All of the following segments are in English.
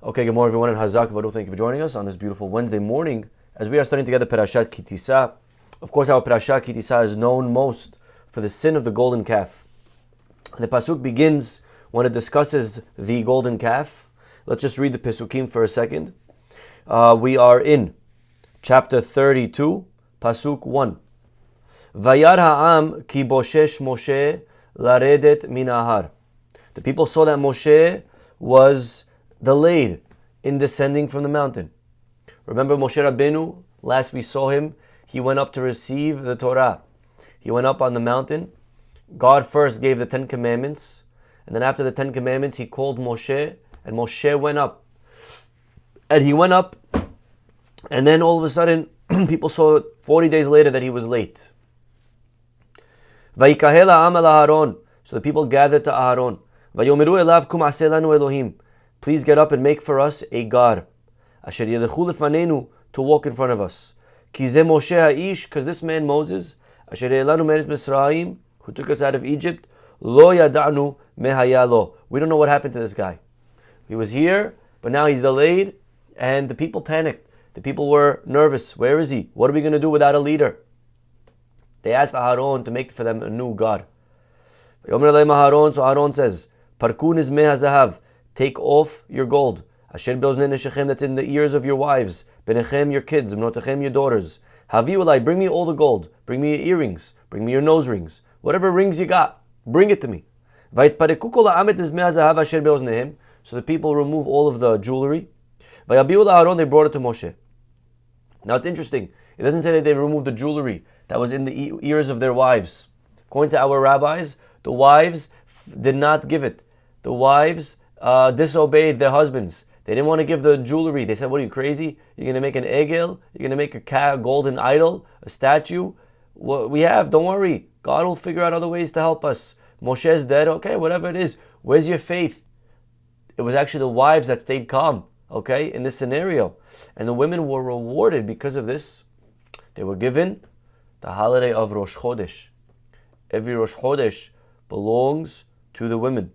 Okay, good morning everyone in Chazak. Thank you for joining us on this beautiful Wednesday morning as we are studying together Parashat Tissa. Of course, our Parashat Tissa is known most for the sin of the golden calf. The pasuk begins when it discusses the golden calf. Let's just read the pesukim for a second. We are in chapter 32, pasuk 1. Vayar ha'am ki boshesh Moshe laredet min ahar. The people saw that Moshe was delayed in descending from the mountain. Remember Moshe Rabbeinu, last we saw him, he went up to receive the Torah. He went up on the mountain. God first gave the 10 commandments, and then after the 10 commandments he called Moshe, and Moshe went up. And he went up, and then all of a sudden people saw 40 days later that he was late. Vayikahel ha'am el Aharon. So the people gathered to Aharon. Vayomeru elav kum aseh lanu Elohim. Please get up and make for us a God. Asher yelechu lefanenu, to walk in front of us. Ki ze Moshe ha'ish, because this man Moses, asher elanu me'eretz Mitzrayim, who took us out of Egypt, lo yada'nu mehayalo. We don't know what happened to this guy. He was here, but now he's delayed, and the people panicked. The people were nervous. Where is he? What are we going to do without a leader? They asked Aharon to make for them a new God. So Aharon says, Parkun is mehazahav. Take off your gold. Asher be'oznei neshechem, that's in the ears of your wives. Benechem, your kids. Bnotechem, your daughters. Haviu elai, bring me all the gold. Bring me your earrings. Bring me your nose rings. Whatever rings you got, bring it to me. Vayitpareku kol ha'amet is mehazahav asher be'oznehem. So the people remove all of the jewelry. Vayabiu la'Aharon, they brought it to Moshe. Now it's interesting. It doesn't say that they removed the jewelry that was in the ears of their wives. According to our rabbis, the wives did not give it. The wives disobeyed their husbands. They didn't want to give the jewelry. They said, what are you, crazy? You're going to make an egel? You're going to make a golden idol? A statue? What we have, don't worry. God will figure out other ways to help us. Moshe is dead. Okay, whatever it is. Where's your faith? It was actually the wives that stayed calm, okay, in this scenario. And the women were rewarded because of this. They were given the holiday of Rosh Chodesh. Every Rosh Chodesh belongs to the women.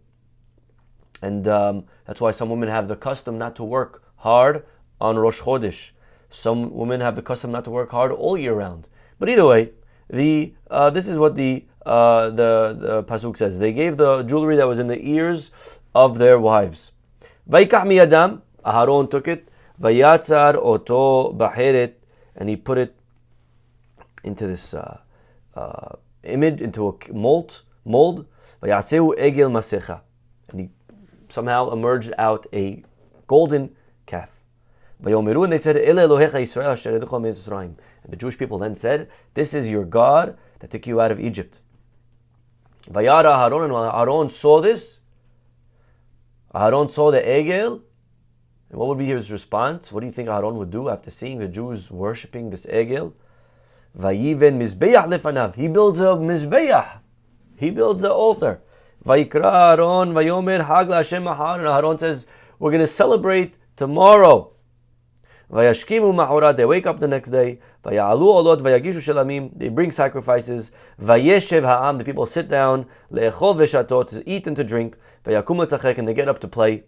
And that's why some women have the custom not to work hard on Rosh Chodesh. Some women have the custom not to work hard all year round. But either way, this is what the pasuk says. They gave the jewelry that was in the ears of their wives. Vayikach miyadam, Aharon took it. Vayatzar oto baheret, and he put it into this image, into a mold. Vayasehu egel masecha, and he somehow emerged out a golden calf. And they said, Ele Elohecha Yisrael asher edecha miMitzrayim. And the Jewish people then said, this is your God that took you out of Egypt. Vayara Aharon, and when Aharon saw this, Aharon saw the egel, and what would be his response? What do you think Aharon would do after seeing the Jews worshipping this egel? Vayiven mizbeach lefanav. He builds a mizbeach. He builds an altar. Vayikra Aharon vayomer hag laHashem mahar. And Aharon says, we're going to celebrate tomorrow. Vayashkimu ma'orat. They wake up the next day. Vayalu olot vayagishu shelamim. They bring sacrifices. Vayeshev ha'am. The people sit down. Le'echol v'shatot, to eat and to drink. Vayakum letzachek, and they get up to play.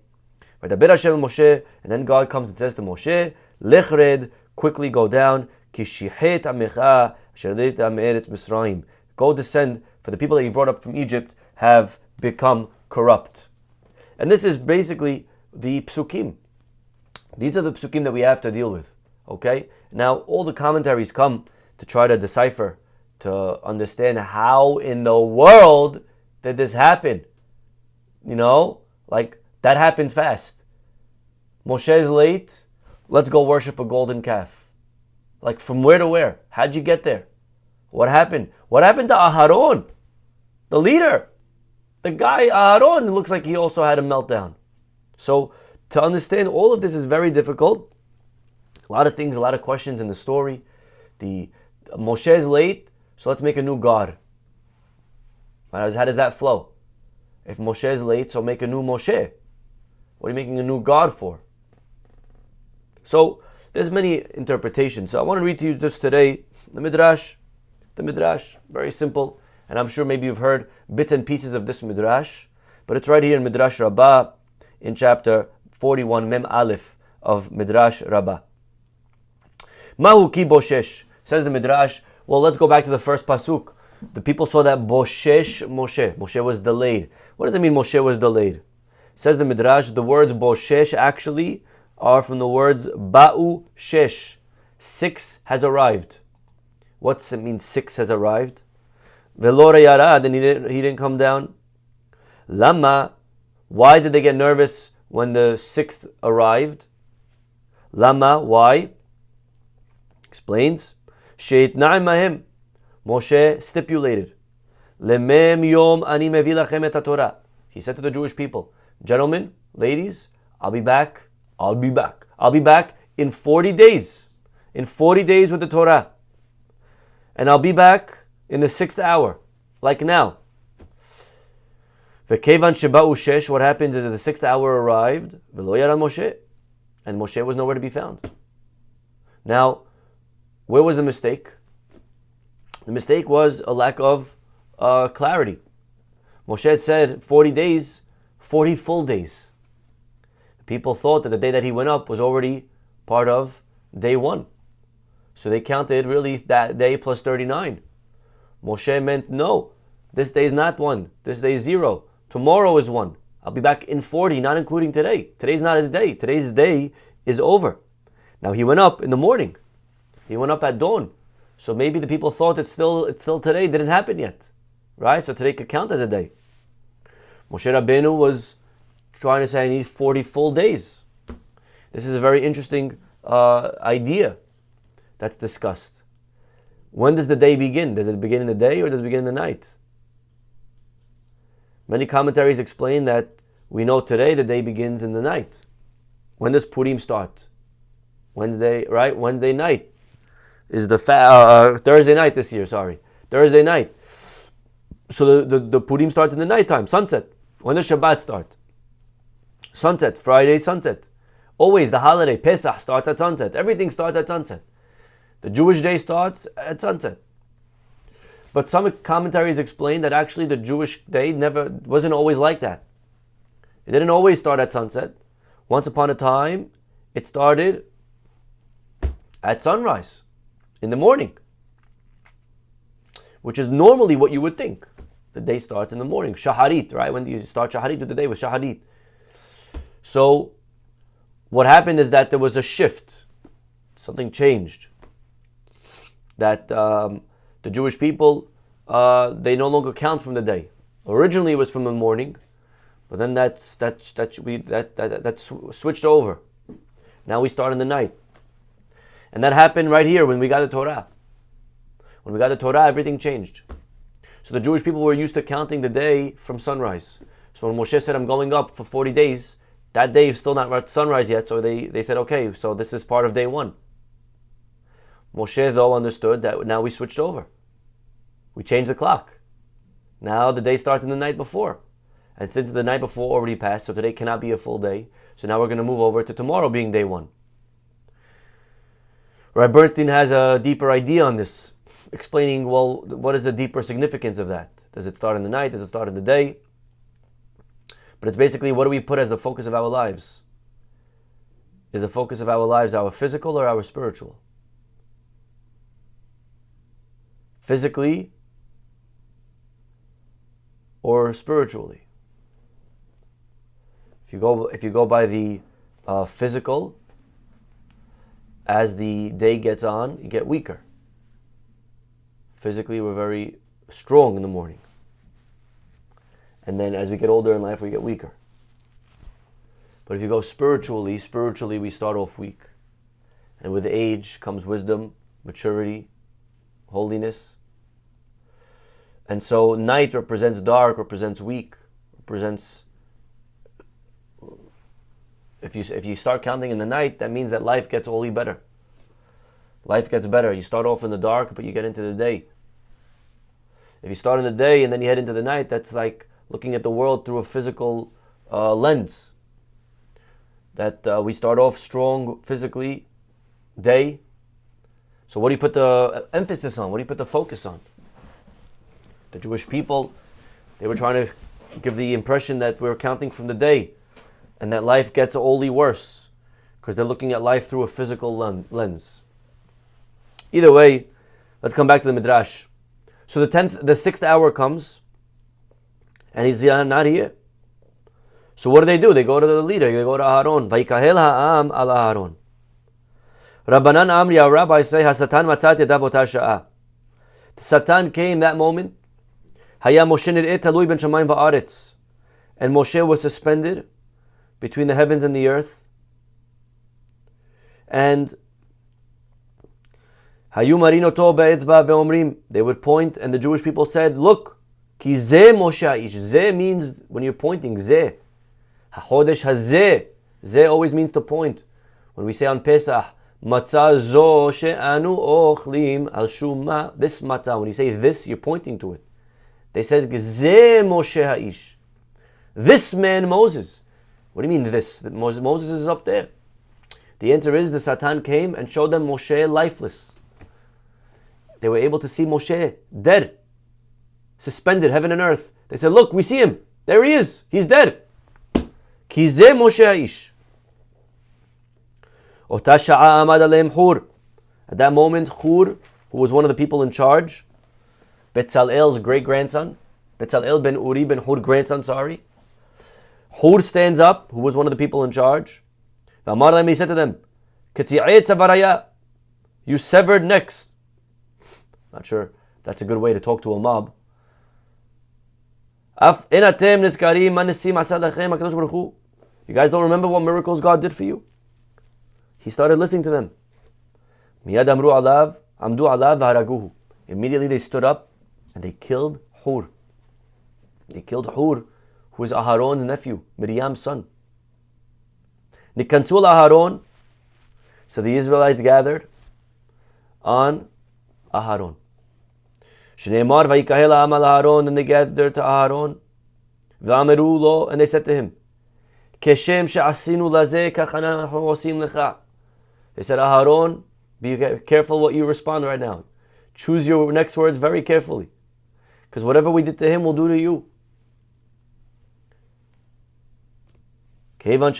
Vaydaber Hashem Moshe, and then God comes and says to Moshe, Lechred, quickly go down. Ki shichet amecha asher leita me'eretz Mitzrayim. Go descend, for the people that you brought up from Egypt have become corrupt. And this is basically the psukim. These are the psukim that we have to deal with. Okay? Now, all the commentaries come to try to decipher, to understand how in the world did this happen. You know? Like, that happened fast. Moshe is late. Let's go worship a golden calf. Like, from where to where? How'd you get there? What happened? What happened to Aharon? The leader. The guy, Aharon, it looks like he also had a meltdown. So, to understand all of this is very difficult. A lot of things, a lot of questions in the story. Moshe is late, so let's make a new God. How does that flow? If Moshe is late, so make a new Moshe. What are you making a new God for? So, there's many interpretations. So I want to read to you just today the Midrash. The Midrash, very simple. And I'm sure maybe you've heard bits and pieces of this Midrash. But it's right here in Midrash Rabbah in chapter 41 Mem Aleph of Midrash Rabbah. Mahu ki boshesh, says the Midrash. Well, let's go back to the first pasuk. The people saw that boshesh Moshe. Moshe was delayed. What does it mean Moshe was delayed? Says the Midrash, the words boshesh actually are from the words ba'u shesh. 6 has arrived. What's it mean 6 has arrived? Velora yarad, and he didn't come down. Lama, why did they get nervous when the 6th arrived? Lama, why? Explains. Sheitna'im mahim. Moshe stipulated. Lemem yom ani mevi lachem et Torah. He said to the Jewish people, gentlemen, ladies, I'll be back in 40 days. In 40 days with the Torah. And I'll be back in the 6th hour, like now. V'kevan sheba'u shesh, what happens is that the 6th hour arrived, v'lo yaran Moshe, and Moshe was nowhere to be found. Now, where was the mistake? The mistake was a lack of clarity. Moshe had said 40 days, 40 full days. People thought that the day that he went up was already part of day 1. So they counted really that day plus 39. Moshe meant, no, this day is not 1. This day is 0. Tomorrow is 1. I'll be back in 40, not including today. Today's not his day. Today's day is over. Now he went up in the morning. He went up at dawn. So maybe the people thought it's still today, didn't happen yet. Right? So today could count as a day. Moshe Rabbeinu was trying to say, I need 40 full days. This is a very interesting idea that's discussed. When does the day begin? Does it begin in the day or does it begin in the night? Many commentaries explain that we know today the day begins in the night. When does Purim start? Wednesday, right? Wednesday night is the Thursday night this year, Thursday night. So the Purim starts in the nighttime, sunset. When does Shabbat start? Sunset, Friday, sunset. Always the holiday, Pesach, starts at sunset. Everything starts at sunset. The Jewish day starts at sunset. But some commentaries explain that actually the Jewish day wasn't always like that. It didn't always start at sunset. Once upon a time, it started at sunrise, in the morning, which is normally what you would think. The day starts in the morning. Shaharit, right? When do you start Shaharit? Do the day with Shaharit. So, what happened is that there was a shift. Something changed. That the Jewish people, they no longer count from the day. Originally, it was from the morning, but then that's switched over. Now we start in the night, and that happened right here when we got the Torah. When we got the Torah, everything changed. So the Jewish people were used to counting the day from sunrise. So when Moshe said, "I'm going up for 40 days," that day is still not sunrise yet. So they said, "Okay, so this is part of day 1." Moshe, though, understood that now we switched over. We changed the clock. Now the day starts in the night before. And since the night before already passed, so today cannot be a full day, so now we're going to move over to tomorrow being day 1. Rabbi Bernstein has a deeper idea on this, explaining, well, what is the deeper significance of that? Does it start in the night? Does it start in the day? But it's basically, what do we put as the focus of our lives? Is the focus of our lives our physical or our spiritual? Physically or spiritually? If you go by the physical, as the day gets on, you get weaker. Physically, we're very strong in the morning. And then as we get older in life, we get weaker. But if you go spiritually we start off weak. And with age comes wisdom, maturity, holiness. And so night represents dark, represents weak, represents... If you start counting in the night, that means that life gets only better. Life gets better. You start off in the dark, but you get into the day. If you start in the day and then you head into the night, that's like looking at the world through a physical lens. That we start off strong physically, day. So what do you put the emphasis on? What do you put the focus on? The Jewish people, they were trying to give the impression that we're counting from the day. and that life gets only worse because they're looking at life through a physical lens. Either way, let's come back to the Midrash. So the sixth hour comes, and he's not here. So what do? They go to the leader. They go to Aharon. Vayikahel ha'am al Aharon. Rabbanan Amri, our rabbis say, Hasatan matzat yadav ota sha'ah. The Satan came that moment. Haya Moshe nir'eh talui ben shamayim va'aretz. And Moshe was suspended between the heavens and the earth. And Hayu marinoto be'etzba ve'omrim. They would point, and the Jewish people said, look, ki zeh Moshe ha'ish. Zeh means, when you're pointing, zeh. HaChodesh hazeh. Zeh always means to point. When we say on Pesach, matzah zo she'anu ochlim al shuma. This matzah, when you say this, you're pointing to it. They said, zeh Moshe ha'ish. This man Moses. What do you mean this? Moses is up there. The answer is the Satan came and showed them Moshe lifeless. They were able to see Moshe dead, suspended heaven and earth. They said, look, we see him. There he is. He's dead. Ki zeh Moshe ha'ish. Ota sha'a amad aleim Hur. At that moment, Hur, who was one of the people in charge, Betzalel's great-grandson, Betzalel ben Uri ben Hur, grandson, Hur stands up, who was one of the people in charge. He said to them, you severed necks. Not sure that's a good way to talk to a mob. You guys don't remember what miracles God did for you? He started listening to them. Immediately they stood up and they killed Hur. They killed Hur, who is Aharon's nephew, Miriam's son. Nikansul Aharon. So the Israelites gathered on Aharon. Shneimar vayikahel ha'am al Aharon. Then they gathered to Aharon. V'ameru lo. And they said to him, Keshem she'asinu lazeh kach אנחנו osim lecha. They said, Aharon, be careful what you respond right now. Choose your next words very carefully. Because whatever we did to him, we'll do to you. When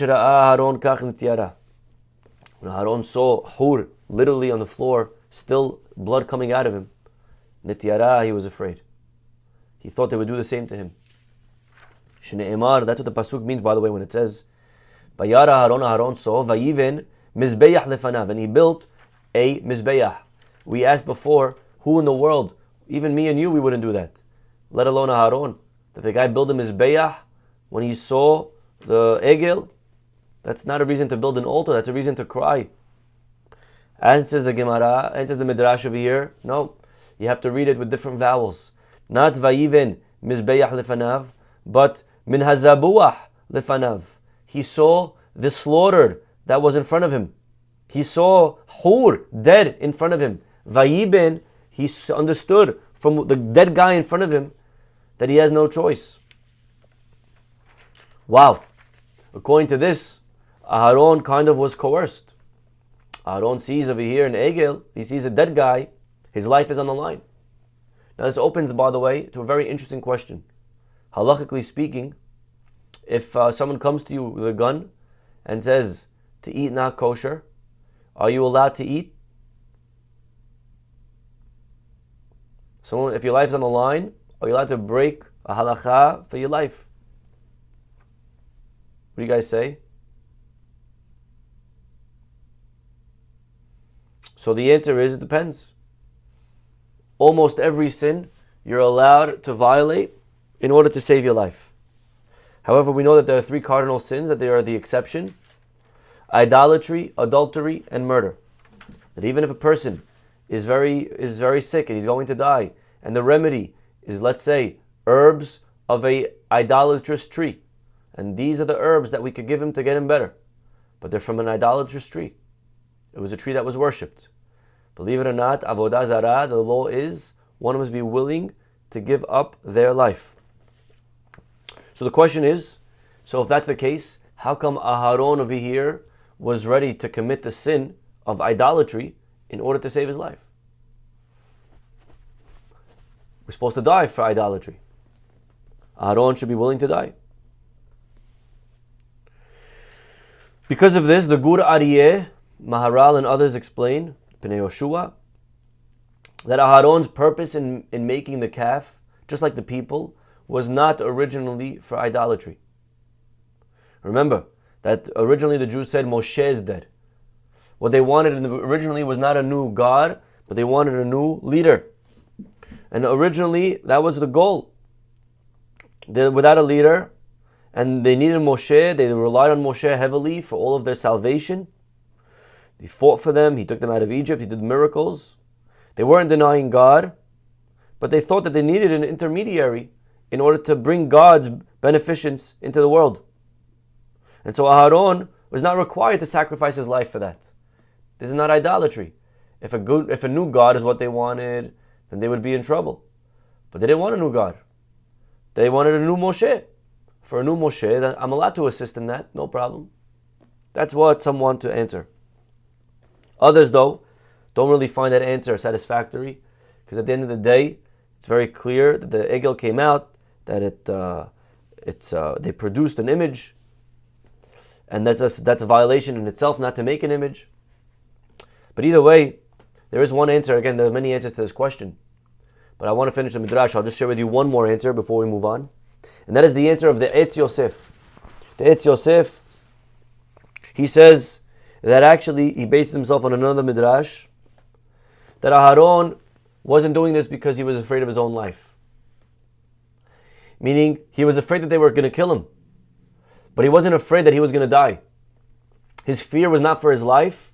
Aharon saw Hur literally on the floor, still blood coming out of him, Nityara, he was afraid. He thought they would do the same to him. Shne'emar, that's what the pasuk means, by the way, when it says, Vayara Aharon saw, Vayiven mizbeach lefanav, and he built a mizbeach. We asked before, who in the world, even me and you, we wouldn't do that, let alone Aharon, that the guy built a mizbeach when he saw the egel. That's not a reason to build an altar, that's a reason to cry. Answers the Gemara, answers the Midrash over here, no, you have to read it with different vowels. Not vayiven mizbeach lefanav, but min hazabuach lefanav. He saw the slaughtered that was in front of him. He saw Hur dead in front of him. Vayiben, he understood from the dead guy in front of him that he has no choice. Wow. According to this, Aharon kind of was coerced. Aharon sees over here in Egel, he sees a dead guy, his life is on the line. Now this opens, by the way, to a very interesting question. Halachically speaking, if someone comes to you with a gun and says to eat not kosher, are you allowed to eat? Someone, if your life's on the line, are you allowed to break a halacha for your life? What do you guys say? So the answer is, it depends. Almost every sin you're allowed to violate in order to save your life. However, we know that there are three cardinal sins, that they are the exception: idolatry, adultery, and murder. That even if a person is very sick and he's going to die, and the remedy is, let's say, herbs of a idolatrous tree, and these are the herbs that we could give him to get him better, but they're from an idolatrous tree. It was a tree that was worshipped. Believe it or not, avodah zarah, the law is one must be willing to give up their life. So the question is, so if that's the case, how come Aharon over here was ready to commit the sin of idolatry in order to save his life? We're supposed to die for idolatry. Aharon should be willing to die. Because of this, the Gur Aryeh, Maharal, and others explain, Bnei Yoshua, that Aharon's purpose in making the calf, just like the people, was not originally for idolatry. Remember that originally the Jews said Moshe is dead. What they wanted originally was not a new God, but they wanted a new leader. And originally that was the goal. Without a leader, and they needed Moshe, they relied on Moshe heavily for all of their salvation. He fought for them, he took them out of Egypt, he did miracles. They weren't denying God, but they thought that they needed an intermediary in order to bring God's beneficence into the world. And so Aharon was not required to sacrifice his life for that. This is not idolatry. If a new God is what they wanted, then they would be in trouble. But they didn't want a new God. They wanted a new Moshe. For a new Moshe, then I'm allowed to assist in that, no problem. That's what some want to answer. Others, though, don't really find that answer satisfactory, because at the end of the day, it's very clear that the Egel came out, that they produced an image, and that's a violation in itself not to make an image. But either way, there is one answer. Again, there are many answers to this question, but I want to finish the Midrash. I'll just share with you one more answer before we move on, and that is the answer of the Etz Yosef. The Etz Yosef, he says that actually he bases himself on another Midrash, that Aharon wasn't doing this because he was afraid of his own life. Meaning, he was afraid that they were going to kill him. But he wasn't afraid that he was going to die. His fear was not for his life.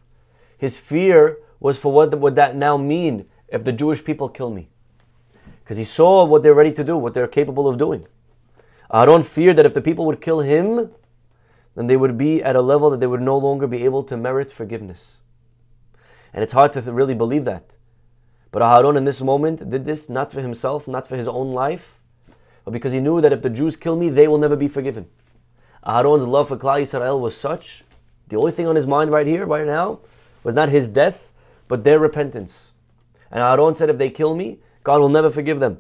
His fear was for what would that now mean if the Jewish people kill me. Because he saw what they're ready to do, what they're capable of doing. Aharon feared that if the people would kill him, then they would be at a level that they would no longer be able to merit forgiveness. And it's hard to really believe that. But Aharon in this moment did this not for himself, not for his own life, but because he knew that if the Jews kill me, they will never be forgiven. Aharon's love for Klal Yisrael was such, the only thing on his mind right here, right now, was not his death, but their repentance. And Aharon said, if they kill me, God will never forgive them.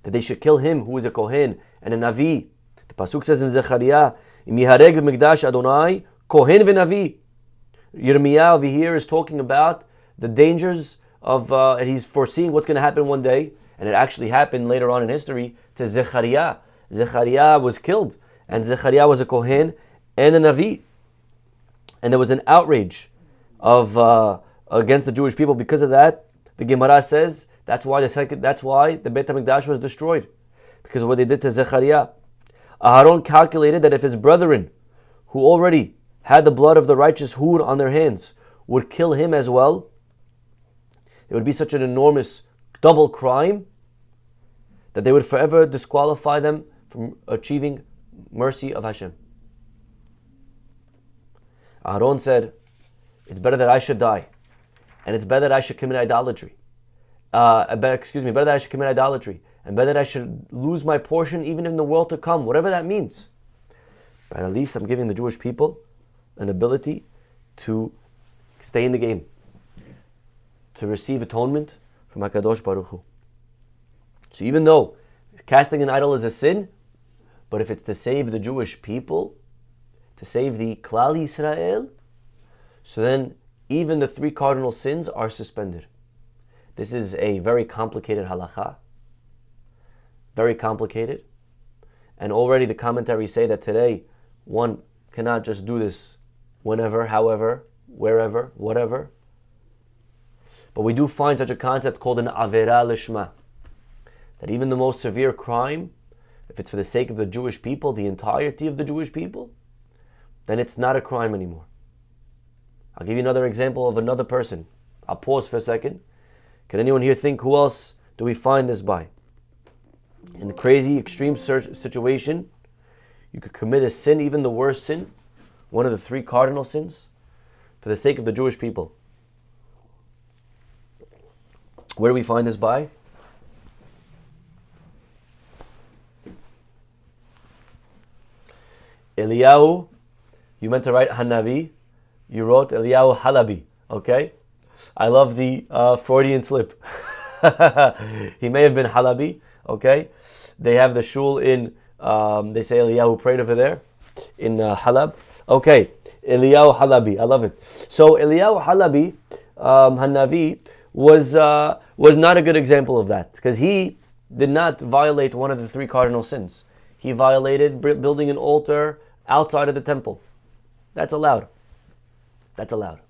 That they should kill him, who is a Kohen and a Navi. The Pasuk says in Zechariah, Im yihareg b'mikdash Adonai, Kohen v'Navi. Yirmiyah over here is talking about the dangers of, and he's foreseeing what's going to happen one day, and it actually happened later on in history to Zechariah. Zechariah was killed, and Zechariah was a Kohen and a Navi. And there was an outrage of against the Jewish people because of that. The Gemara says that's why the Beit HaMikdash was destroyed, because of what they did to Zechariah. Aharon calculated that if his brethren, who already had the blood of the righteous Hur on their hands, would kill him as well, it would be such an enormous double crime that they would forever disqualify them from achieving mercy of Hashem. Aharon said, it's better that I should die, and it's better that I should commit idolatry. Better that I should commit idolatry, and better that I should lose my portion even in the world to come, whatever that means. But at least I'm giving the Jewish people an ability to stay in the game, to receive atonement from HaKadosh Baruch Hu. So even though casting an idol is a sin, but if it's to save the Jewish people, to save the Klal Yisrael, so then even the 3 cardinal sins are suspended. This is a very complicated halakha, very complicated, and already the commentaries say that today one cannot just do this whenever, however, wherever, whatever. But we do find such a concept called an avera lishma, that even the most severe crime, if it's for the sake of the Jewish people, the entirety of the Jewish people, then it's not a crime anymore. I'll give you another example of another person. I'll pause for a second. Can anyone here think, who else do we find this by? In a crazy, extreme situation, you could commit a sin, even the worst sin, one of the 3 cardinal sins, for the sake of the Jewish people. Where do we find this by? Eliyahu, you meant to write Hanavi, you wrote Eliyahu Halabi, okay? I love the Freudian slip. He may have been Halabi, okay? They have the shul in, they say Eliyahu prayed over there, in Halab. Okay, Eliyahu Halabi. I love it. So Eliyahu Halabi, Hanavi, was not a good example of that, because he did not violate one of the three cardinal sins. He violated building an altar outside of the temple. That's allowed. That's allowed.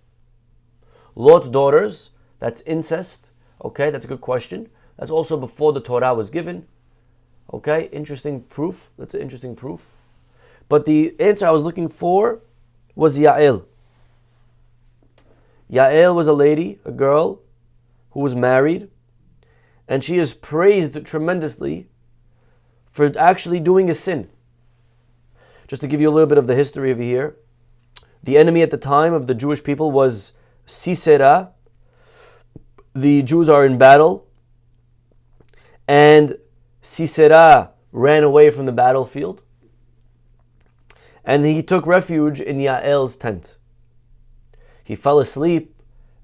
Lot's daughters, that's incest. Okay, that's a good question. That's also before the Torah was given. Okay, interesting proof. That's an interesting proof. But the answer I was looking for was Yael. Yael was a lady, a girl, who was married, and she is praised tremendously for actually doing a sin. Just to give you a little bit of the history over here, the enemy at the time of the Jewish people was Sisera. The Jews are in battle, and Sisera ran away from the battlefield, and he took refuge in Yael's tent. He fell asleep,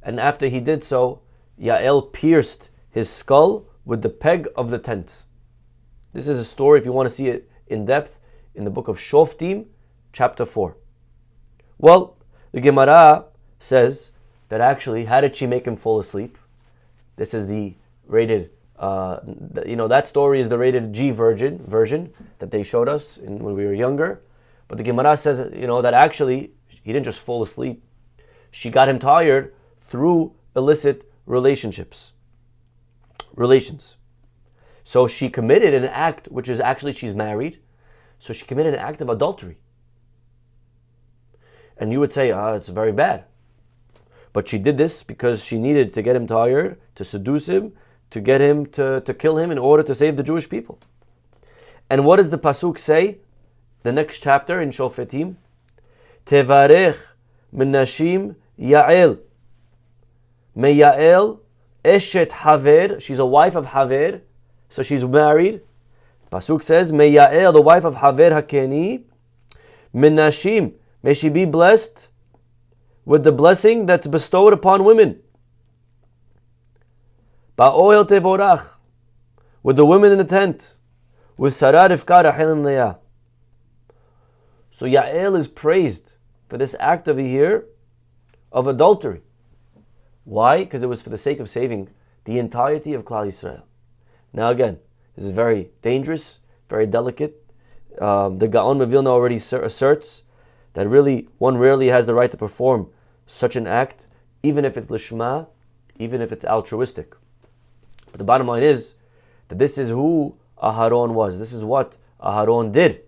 and after he did so, Yael pierced his skull with the peg of the tent. This is a story, if you want to see it in depth, in the book of Shoftim, chapter 4. Well, the Gemara says that actually, how did she make him fall asleep? This is the rated, that story is the rated G version that they showed us when we were younger. But the Gemara says, that actually, he didn't just fall asleep. She got him tired through illicit relations. So she committed an act, which is actually, she's married. So she committed an act of adultery. And you would say, it's very bad. But she did this because she needed to get him tired, to seduce him, to get him to kill him in order to save the Jewish people. And what does the pasuk say? The next chapter in Shoftim, Tevarech min nashim Yael. May Yael eshet Haver, she's a wife of Haver, so she's married. Pasuk says, May Yael, the wife of Haver Hakeni, min nashim, may she be blessed with the blessing that's bestowed upon women. Ba'ohel tevorach, with the women in the tent, with Sarah, Rivka, Rachel, and Leah. So Yael is praised for this act over here of adultery. Why? Because it was for the sake of saving the entirety of Klal Yisrael. Now again, this is very dangerous, very delicate. The Gaon Mevilna already asserts that really one rarely has the right to perform such an act, even if it's lishma, even if it's altruistic. But the bottom line is that this is who Aharon was. This is what Aharon did.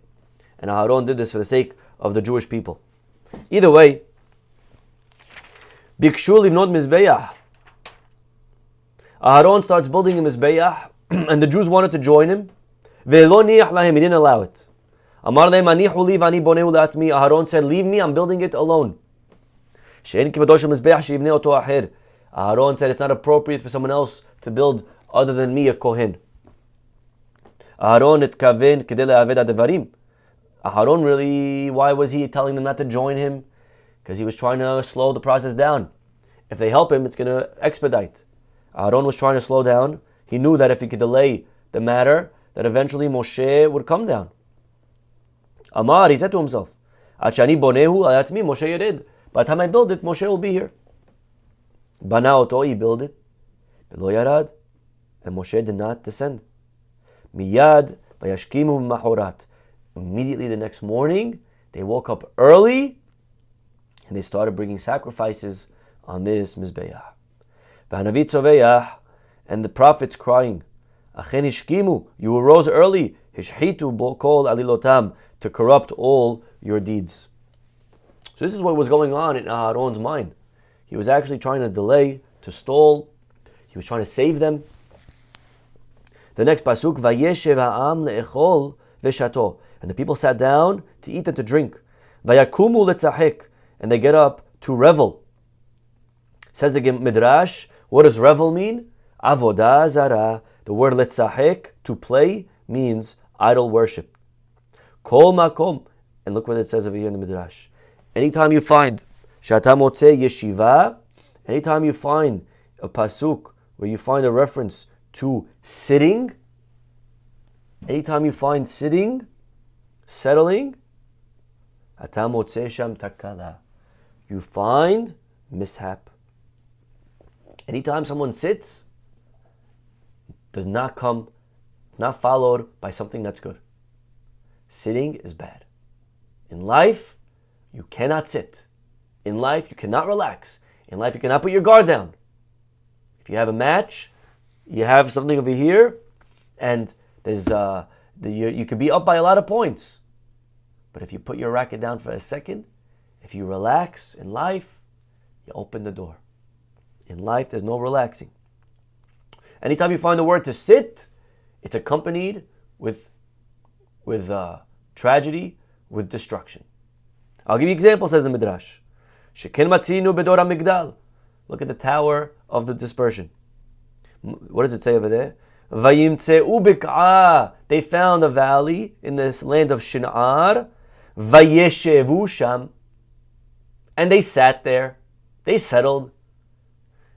And Aharon did this for the sake of the Jewish people. Either way, Bikshu livnot mizbeach. Aharon starts building a mizbeach, and the Jews wanted to join him. Ve'lo niyach lahem, he didn't allow it. Amar lehem anichu li v'ani boneu le'atzmi. Aharon said, leave me, I'm building it alone. She'en kivado shel mizbeach she'yivneh oto acher. Aharon said, it's not appropriate for someone else to build other than me, a kohen. Aharon etkaven kedei le'aved adevarim. Aharon really, why was he telling them not to join him? Because he was trying to slow the process down. If they help him, it's going to expedite. Aharon was trying to slow down. He knew that if he could delay the matter, that eventually Moshe would come down. Amar, he said to himself, Achani bonehu, that's me, Moshe yered. By the time I build it, Moshe will be here. Bana oto, he built it. Belo yarad. And Moshe did not descend. Miyad, vayashkimu mahorat. Immediately the next morning, they woke up early and they started bringing sacrifices on this Mizbeach. V'hanavi tzoveyach, and the prophets crying, Achen hishkimu, you arose early, hishhitu kol alilotam, to corrupt all your deeds. So this is what was going on in Aharon's mind. He was actually trying to delay, to stall. He was trying to save them. The next pasuk, Vayeshev ha'am le'echol v'shato. And the people sat down to eat and to drink. Vayakumu letzahek, and they get up to revel. Says the Midrash, what does revel mean? Avodah zara. The word letzahek, to play, means idol worship. Kol makom, and look what it says over here in the Midrash. Anytime you find shata motzei yeshiva, anytime you find a pasuk where you find a reference to sitting, anytime you find sitting, settling, atam motzei sham takala. you find mishap. Anytime someone sits, does not come, not followed by something that's good. Sitting is bad. In life, you cannot sit. In life, you cannot relax. In life, you cannot put your guard down. If you have a match, you have something over here, and there's you could be up by a lot of points. But if you put your racket down for a second, if you relax in life, you open the door. In life, there's no relaxing. Anytime you find the word to sit, it's accompanied with tragedy, with destruction. I'll give you examples, says the Midrash. Sheken matzinu bedor hamigdal. Look at the tower of the dispersion. What does it say over there? Vayimtzeu bik'ah. They found a valley in this land of Shinar. Vayeshevu sham. And they sat there. They settled.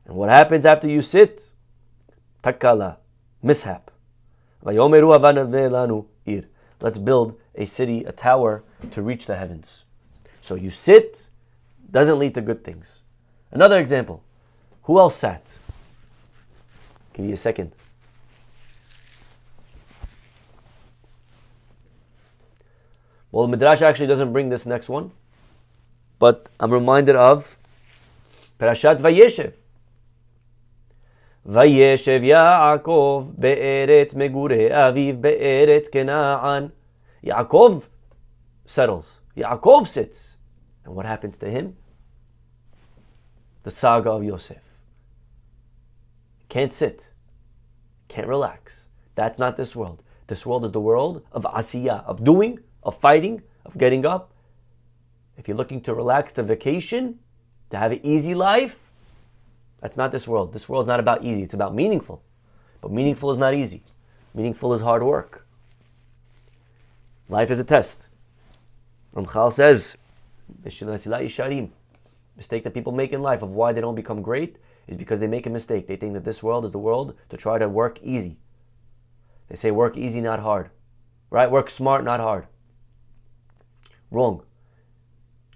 And what happens after you sit? Takala. Mishap. Vayomeru havanaveh lanu ir. Let's build a city, a tower, to reach the heavens. So you sit, doesn't lead to good things. Another example. Who else sat? Give me a second. Well, the Midrash actually doesn't bring this next one, but I'm reminded of Parashat Vayeshev. Vayeshev Yaakov be'eretz megurei aviv be'eretz Kena'an. Yaakov settles. Yaakov sits. And what happens to him? The saga of Yosef. Can't sit. Can't relax. That's not this world. This world is the world of asiyah, of doing, of fighting, of getting up. If you're looking to relax, to vacation, to have an easy life, that's not this world. This world is not about easy. It's about meaningful. But meaningful is not easy. Meaningful is hard work. Life is a test. Ramchal says, mistake that people make in life of why they don't become great is because they make a mistake. They think that this world is the world to try to work easy. They say work easy, not hard. Right? Work smart, not hard. Wrong.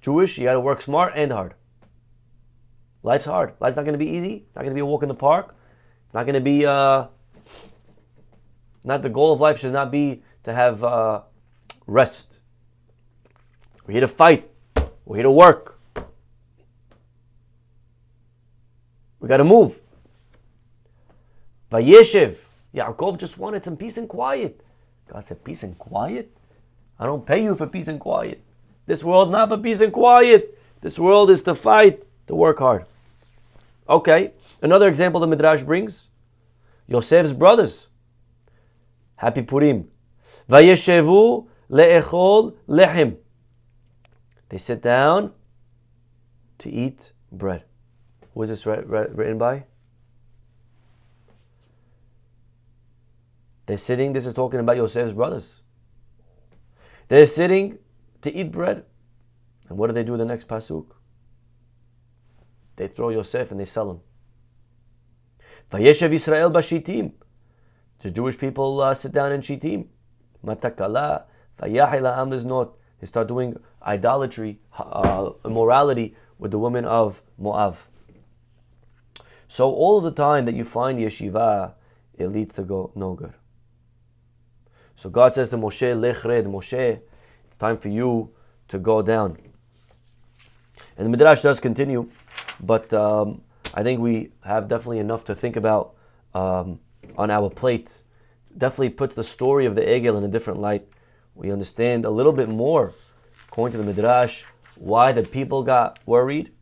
Jewish, you got to work smart and hard. Life's hard. Life's not going to be easy. It's not going to be a walk in the park. It's not going to be, not the goal of life should not be to have rest. We're here to fight. We're here to work. We got to move. Vayeshev. Yaakov just wanted some peace and quiet. God said, peace and quiet? I don't pay you for peace and quiet. This world's not for peace and quiet. This world is to fight, to work hard. Okay, another example the Midrash brings. Yosef's brothers. Happy Purim. Vayeshevu le'echol lechem. They sit down to eat bread. Who is this written by? They're sitting, this is talking about Yosef's brothers. They're sitting to eat bread. And what do they do in the next pasuk? They throw Yosef and they sell him. Vayeshev Yisrael b'shitim. The Jewish people sit down in shitim. Matakala. Vayahei la'am liznot. They start doing idolatry, immorality with the women of Moab. So all of the time that you find yeshiva, it leads to no good. So God says to Moshe, Lech red, Moshe, it's time for you to go down. And the Midrash does continue, but I think we have definitely enough to think about on our plate. Definitely puts the story of the Egel in a different light. We understand a little bit more, according to the Midrash, why the people got worried,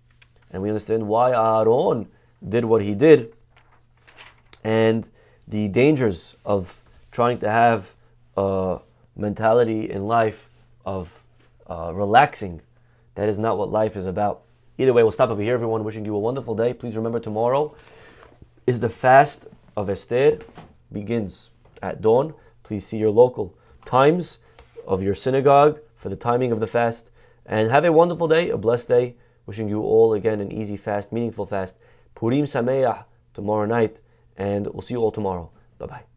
and we understand why Aharon did what he did, and the dangers of trying to have a mentality in life of relaxing. That is not what life is about. Either way, we'll stop over here, everyone. Wishing you a wonderful day. Please remember, tomorrow is the fast of Esther. Begins at dawn. Please see your local times of your synagogue for the timing of the fast. And have a wonderful day, a blessed day. Wishing you all, again, an easy fast, meaningful fast. Purim Sameach tomorrow night. And we'll see you all tomorrow. Bye-bye.